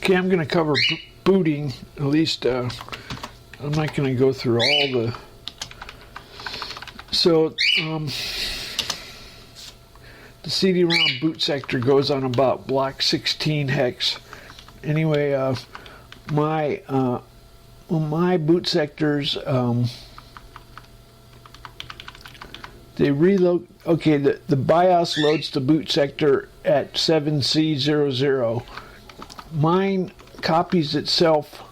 Okay, I'm going to cover booting. At least I'm not going to go through all the. So the CD-ROM boot sector goes on about block 16 hex. Anyway, my boot sectors, they reload. Okay, the BIOS loads the boot sector at 7C00. Mine copies itself.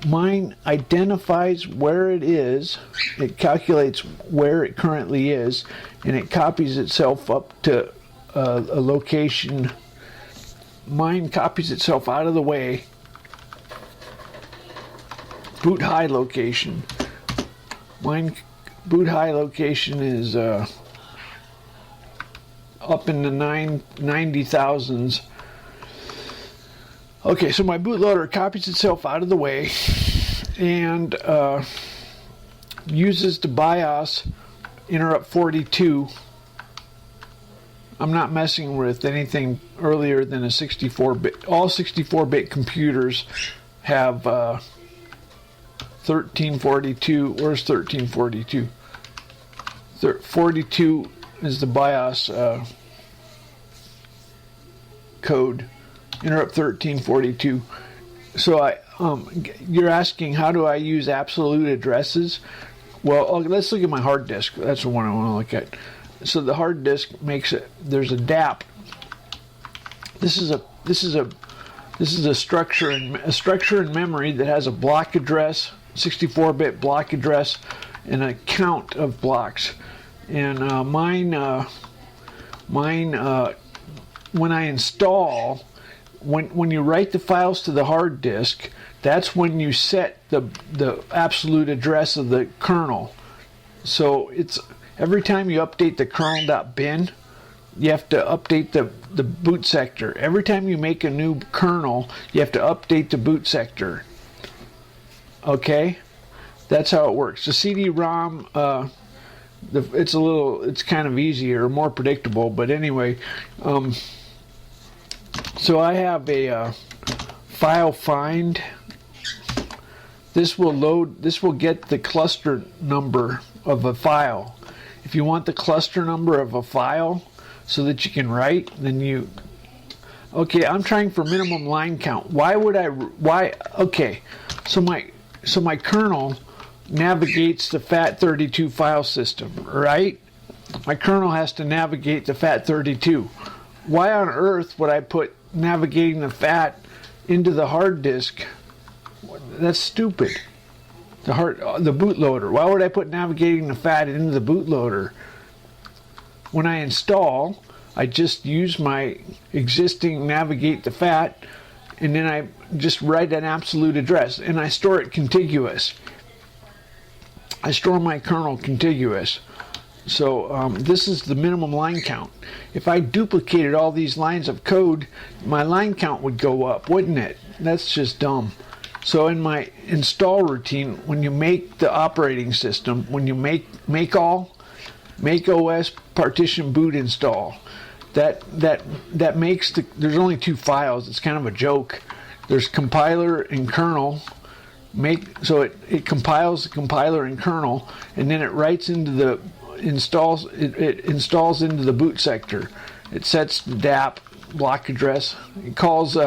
Mine identifies where it is. It calculates where it currently is, and it copies itself up to a location. Mine copies itself out of the way. Boot high location. Mine boot high location is up in the 90,000s. Okay, so my bootloader copies itself out of the way and uses the BIOS interrupt 42. I'm not messing with anything earlier than a 64-bit. All 64-bit computers have 1342. Where's 1342? 42 is the BIOS code. Interrupt 1342. So you're asking, how do I use absolute addresses? Well, let's look at my hard disk. That's the one I want to look at. So the hard disk makes it. There's a DAP. This is a structure in memory that has a block address, 64-bit block address, and a count of blocks. And mine when I install. When you write the files to the hard disk, that's when you set the absolute address of the kernel. So it's every time you update the kernel.bin, you have to update the boot sector. Every time you make a new kernel, you have to update the boot sector. Okay, that's how it works. The CD-ROM, it's kind of easier, more predictable. But anyway. So I have a file find. This will get the cluster number of a file. If you want the cluster number of a file so that you can write, then okay, I'm trying for minimum line count. Okay, so my kernel navigates the FAT32 file system, right? My kernel has to navigate the FAT32. Why on earth would I put navigating the FAT into the hard disk? That's stupid. The bootloader. Why would I put navigating the FAT into the bootloader? When I install, I just use my existing navigate the FAT, and then I just write an absolute address, and I store it contiguous. I store my kernel contiguous. So this is the minimum line count. If I duplicated all these lines of code, my line count would go up, wouldn't it? That's just dumb. So in my install routine, when you make the operating system, when you make OS partition boot install, that makes there's only two files. It's kind of a joke. There's compiler and kernel. So it compiles the compiler and kernel, and then it writes into the installs into the boot sector. It sets the DAP block address. It calls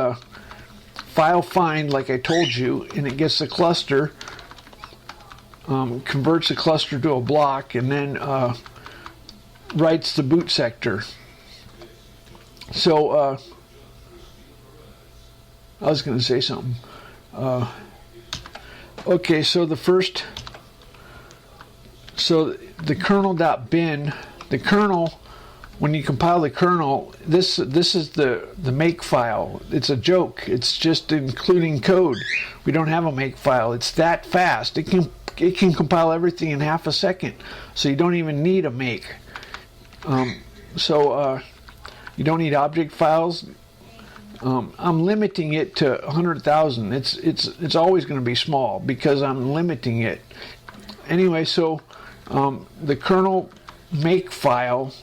file find, like I told you, and it gets the cluster, converts the cluster to a block, and then writes the boot sector. So I was going to say something. Okay, so the kernel.bin, the kernel, when you compile the kernel, this is the make file. It's a joke. It's just including code. We don't have a make file. It's that fast. It can compile everything in half a second. So you don't even need a make. You don't need object files. I'm limiting it to 100,000. It's always going to be small because I'm limiting it. Anyway, so the kernel make file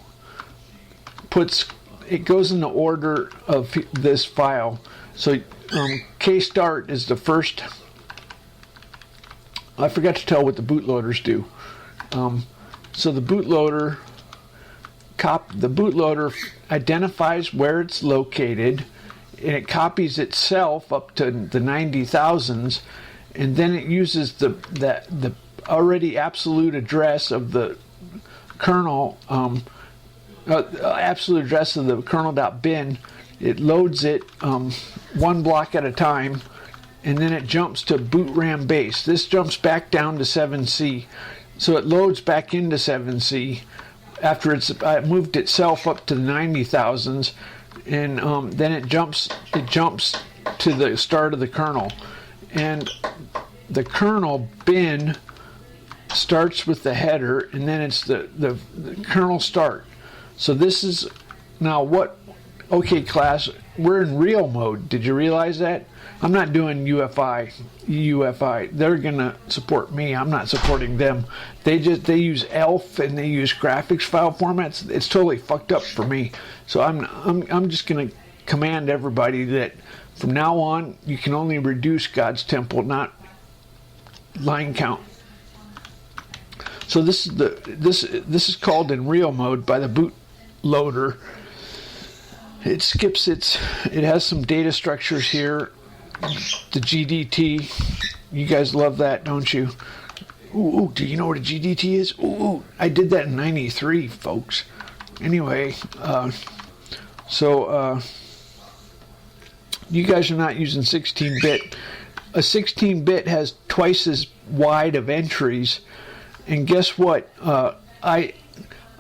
it goes in the order of this file. So kstart is the first. I forgot to tell what the bootloaders do. So the bootloader identifies where it's located, and it copies itself up to the 90,000s, and then it uses the already absolute address of the kernel, absolute address of the kernel.bin. It loads it one block at a time, and then it jumps to boot RAM base. This jumps back down to 7C. So it loads back into 7C after it's moved itself up to the 90,000s, and then it jumps to the start of the kernel. And the kernel bin starts with the header, and then it's the kernel start. So this is now what. Okay, class, we're in real mode. Did you realize that? I'm not doing UEFI. They're gonna support me. I'm not supporting them. They use ELF and they use graphics file formats. It's totally fucked up for me. So I'm just gonna command everybody that from now on you can only reduce God's temple, not line count. So this is called in real mode by the bootloader. It skips it has some data structures here. The GDT, you guys love that, don't you? Ooh, do you know what a GDT is? Ooh, I did that in 93, folks. Anyway, you guys are not using 16-bit. A 16-bit has twice as wide of entries, and guess what? I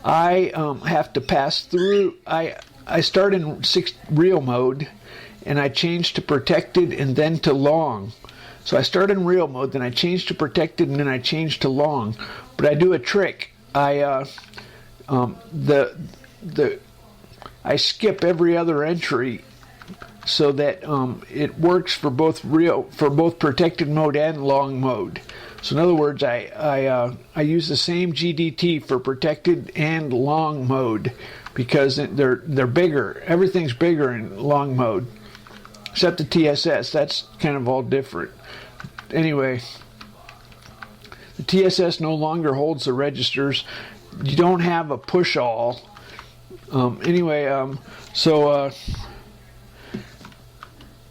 have to pass through. I start in real mode, and I change to protected and then to long. So I start in real mode, then I change to protected, and then I change to long. But I do a trick. I skip every other entry so that it works for both protected mode and long mode. So in other words, I use the same GDT for protected and long mode because they're bigger. Everything's bigger in long mode, except the TSS. That's kind of all different. Anyway, the TSS no longer holds the registers. You don't have a push all.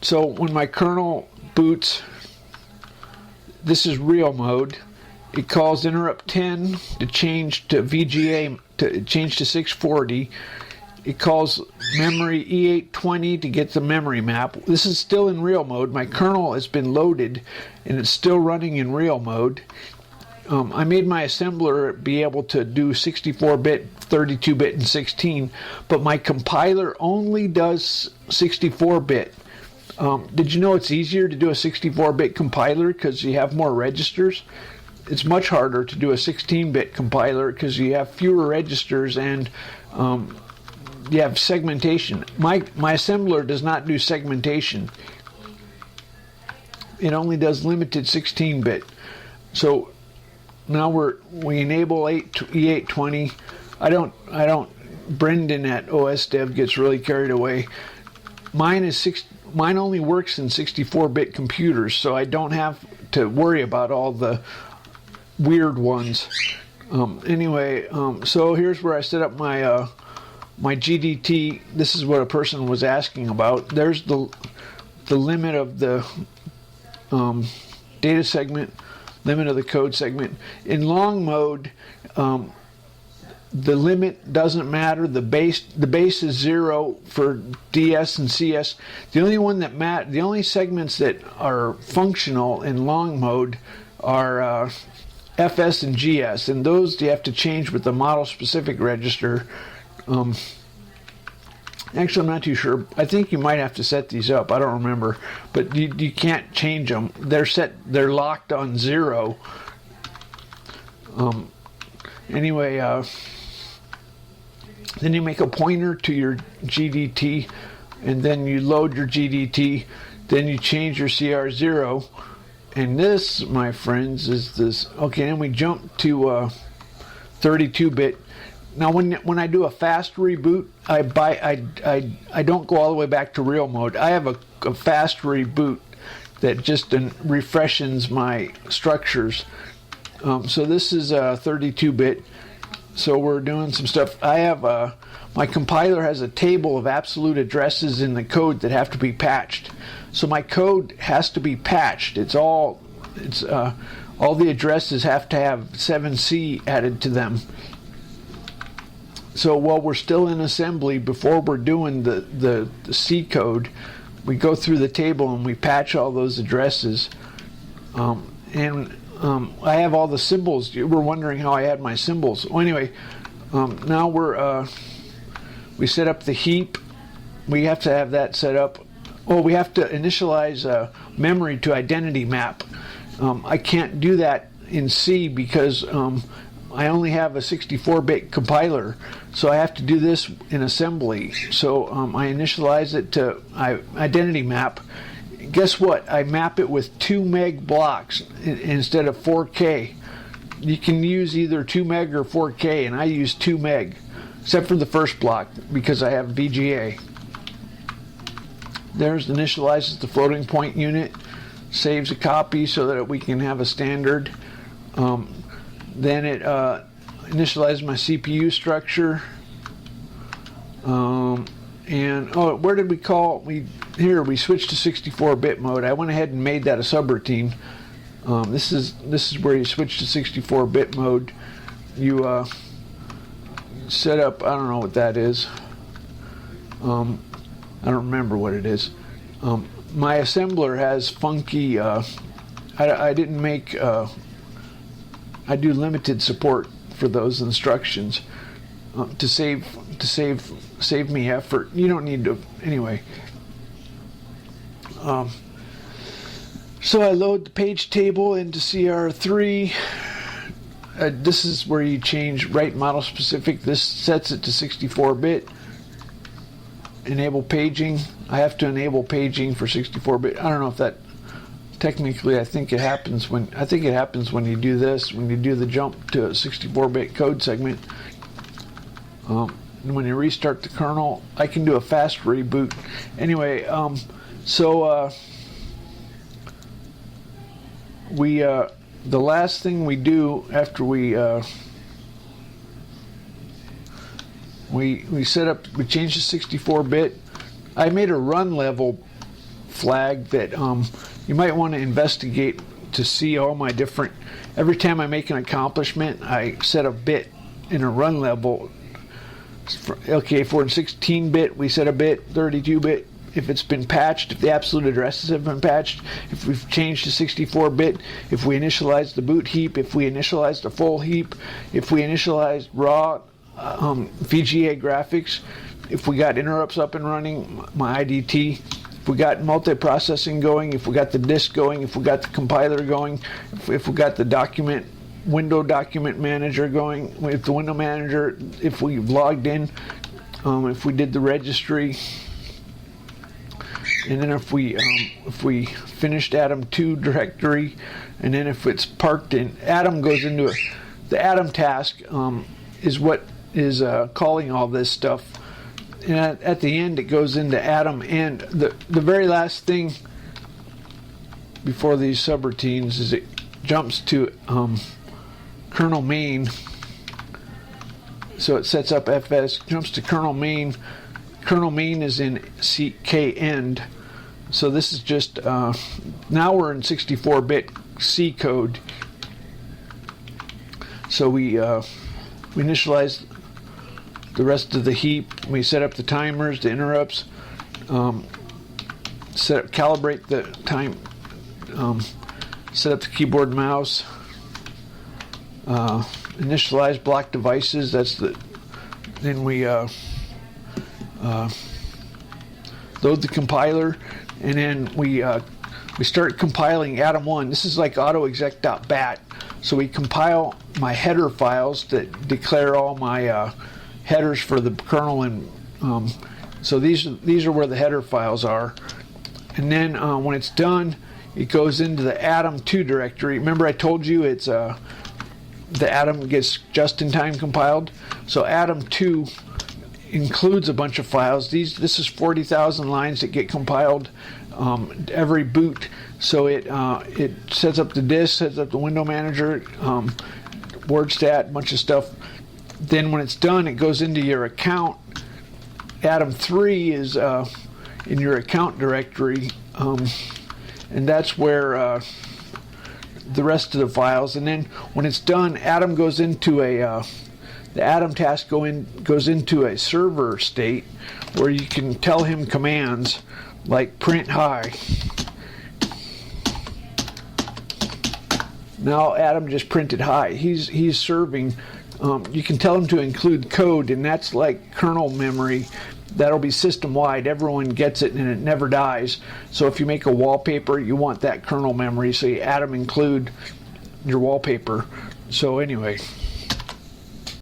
So when my kernel boots, this is real mode. It calls interrupt 10 to change to VGA, to change to 640. It calls memory E820 to get the memory map. This is still in real mode. My kernel has been loaded and it's still running in real mode. I made my assembler be able to do 64-bit, 32-bit, and 16, but my compiler only does 64-bit. Did you know it's easier to do a 64-bit compiler because you have more registers? It's much harder to do a 16-bit compiler because you have fewer registers and you have segmentation. My assembler does not do segmentation. It only does limited 16-bit. So now we enable E820. I don't. Brendan at OS Dev gets really carried away. Mine only works in 64-bit computers, so I don't have to worry about all the weird ones. So here's where I set up my my GDT. This is what a person was asking about. There's the limit of the data segment, limit of the code segment. In long mode, the limit doesn't matter. The base is 0 for DS and CS. The only segments that are functional in long mode are FS and GS, and those you have to change with the model specific register. Actually, I'm not too sure. I think you might have to set these up. I don't remember, but you can't change them. They're locked on 0. Then you make a pointer to your GDT, and then you load your GDT. Then you change your CR0, and this, my friends, is this. Okay, then we jump to 32-bit. Now when I do a fast reboot, I don't go all the way back to real mode. I have a fast reboot that just refreshes my structures. So this is 32-bit. So we're doing some stuff. I have my compiler has a table of absolute addresses in the code that have to be patched. So my code has to be patched. All the addresses have to have 7C added to them. So while we're still in assembly, before we're doing the C code, we go through the table and we patch all those addresses. I have all the symbols. You were wondering how I had my symbols. Well, anyway, now we set up the heap. We have to have that set up. Oh, we have to initialize memory to identity map. I can't do that in C because I only have a 64-bit compiler, so I have to do this in assembly. So I initialize it to identity map. Guess what? I map it with 2 meg blocks instead of 4K. You can use either 2 meg or 4K, and I use 2 meg, except for the first block because I have VGA. There's initializes the floating point unit, saves a copy so that we can have a standard. Then it initializes my CPU structure. Where did we call? We switched to 64-bit mode. I went ahead and made that a subroutine. This is where you switch to 64-bit mode. You set up. I don't know what that is. I don't remember what it is. My assembler has funky. I didn't make. I do limited support for those instructions to save me effort. You don't need to anyway. So I load the page table into CR3. This is where you change write model specific. This sets it to 64-bit. Enable paging. I have to enable paging for 64-bit. I don't know if that technically. I think it happens when you do this. When you do the jump to a 64-bit code segment. And when you restart the kernel, I can do a fast reboot. Anyway, the last thing we do after we change to 64-bit. I made a run level flag that you might want to investigate to see all my different. Every time I make an accomplishment, I set a bit in a run level. Okay, if we're in 16-bit, we set a bit, 32-bit. If it's been patched, if the absolute addresses have been patched, if we've changed to 64-bit, if we initialize the boot heap, if we initialize the full heap, if we initialize raw VGA graphics, if we got interrupts up and running, my IDT, if we got multiprocessing going, if we got the disk going, if we got the compiler going, if we got the window document manager going, if the window manager, if we've logged in, if we did the registry, and then if we finished Atom 2 directory, and then if it's parked in, Atom goes into the Atom task is what is calling all this stuff. And at the end, it goes into Atom, and the very last thing before these subroutines is it jumps to kernel main. So it sets up FS, jumps to kernel main. Kernel main is in CK end. So this is just now we're in 64-bit C code. So we initialize the rest of the heap. We set up the timers, the interrupts, calibrate the time, set up the keyboard, mouse, initialize block devices. Then we load the compiler, and then we start compiling Atom 1. This is like autoexec.bat. So we compile my header files that declare all my headers for the kernel, and so these are where the header files are. And then when it's done, it goes into the Atom 2 directory. Remember I told you it's the Atom gets just-in-time compiled. So Atom 2 includes a bunch of files. This is 40,000 lines that get compiled every boot. So it sets up the disk, sets up the window manager, WordStat, a bunch of stuff. Then when it's done, it goes into your account. Atom 3 is in your account directory, and that's where the rest of the files. And then when it's done, Atom goes into the Atom task goes into a server state where you can tell him commands like print hi. Now Atom just printed hi. He's serving. You can tell him to include code, and that's like kernel memory. That'll be system-wide. Everyone gets it, and it never dies. So if you make a wallpaper, you want that kernel memory. So you Atom include your wallpaper. So anyway.